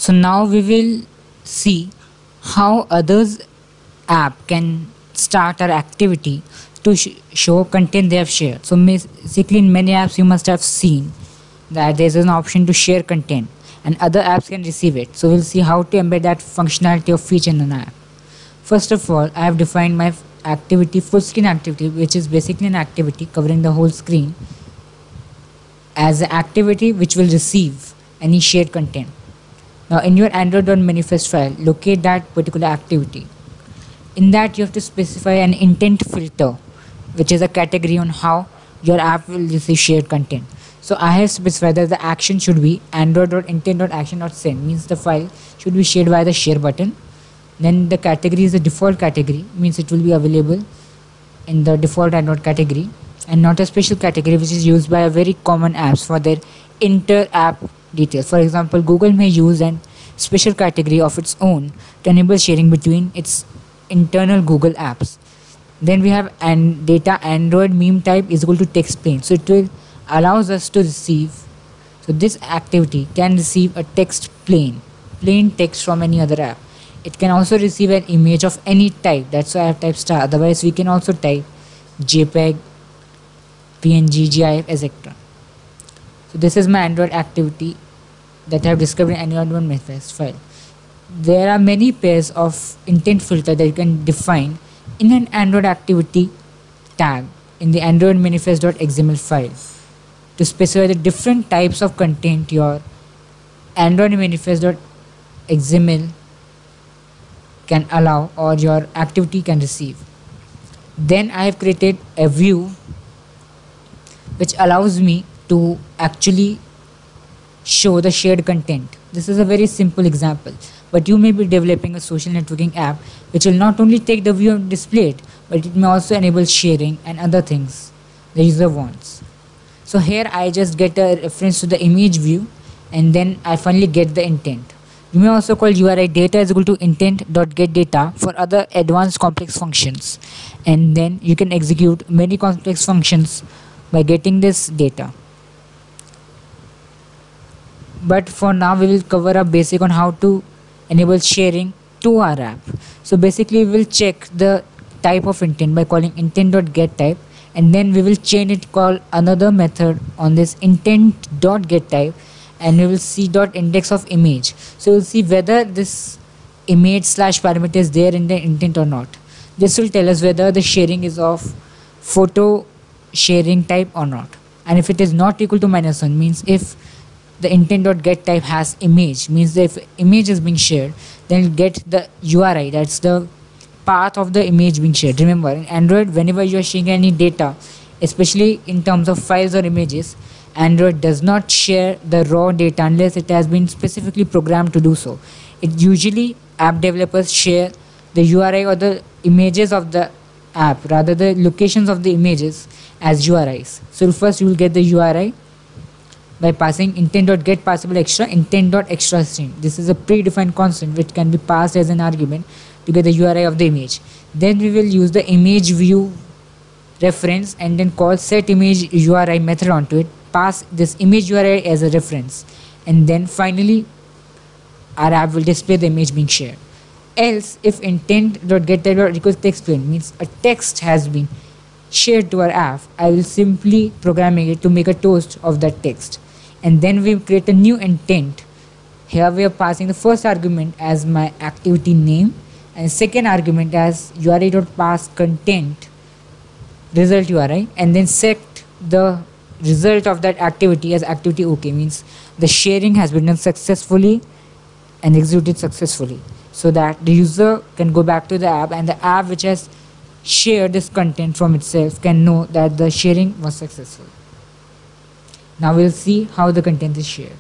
So now we will see how others app can start our activity to show content they have shared. So basically in many apps you must have seen that there's an option to share content and other apps can receive it. So we'll see how to embed that functionality of feature in an app. First of all, I have defined my activity, full screen activity, which is basically an activity covering the whole screen, as an activity which will receive any shared content. Now in your android.manifest file, locate that particular activity. In that you have to specify an intent filter, which is a category on how your app will receive shared content. So I have specified that the action should be android.intent.action.send, means the file should be shared via the share button. Then the category is the default category, means it will be available in the default Android category and not a special category which is used by a very common apps for their inter-app details. For example, Google may use an special category of its own to enable sharing between its internal Google apps. Then we have data Android meme type is equal to text plain. So it will allows us to receive, so this activity can receive a text plain text from any other app. It can also receive an image of any type, that's why I have typed star, otherwise we can also type JPEG, PNG, GIF, etc. So this is my Android activity that I have described in android.manifest file. There are many pairs of intent filter that you can define in an Android activity tag in the android.manifest.xml file to specify the different types of content your android.manifest.xml can allow or your activity can receive. Then I have created a view which allows me to actually show the shared content. This is a very simple example, but you may be developing a social networking app which will not only take the view and display it, but it may also enable sharing and other things the user wants. So here I just get a reference to the image view and then I finally get the intent. You may also call URI data is equal to intent.getData for other advanced complex functions, and then you can execute many complex functions by getting this data. But for now we will cover a basic on how to enable sharing to our app. So basically we will check the type of intent by calling intent.getType, and then we will chain it, call another method on this intent.getType, and we will see .index of image. So we'll see whether this image slash parameter is there in the intent or not. This will tell us whether the sharing is of photo sharing type or not. And if it is not equal to -1, means if the intent.getType has image, means that if image is being shared, then you'll get the URI, that's the path of the image being shared. Remember, in Android, whenever you are sharing any data, especially in terms of files or images, Android does not share the raw data unless it has been specifically programmed to do so. It usually app developers share the URI or the images of the app, rather the locations of the images as URIs. So first you will get the URI by passing intent.getPassable extra intent.extraString. This is a predefined constant which can be passed as an argument to get the URI of the image. Then we will use the image view reference and then call setImageURI method onto it, pass this image URI as a reference, and then finally our app will display the image being shared. Else, if intent.getType equals text plain, means a text has been shared to our app, I will simply programming it to make a toast of that text, and then we create a new intent. Here we are passing the first argument as my activity name and second argument as URI.passContent result URI, and then set the result of that activity as activity OK, means the sharing has been done successfully and executed successfully, so that the user can go back to the app and the app which has shared this content from itself can know that the sharing was successful. Now we'll see how the content is shared.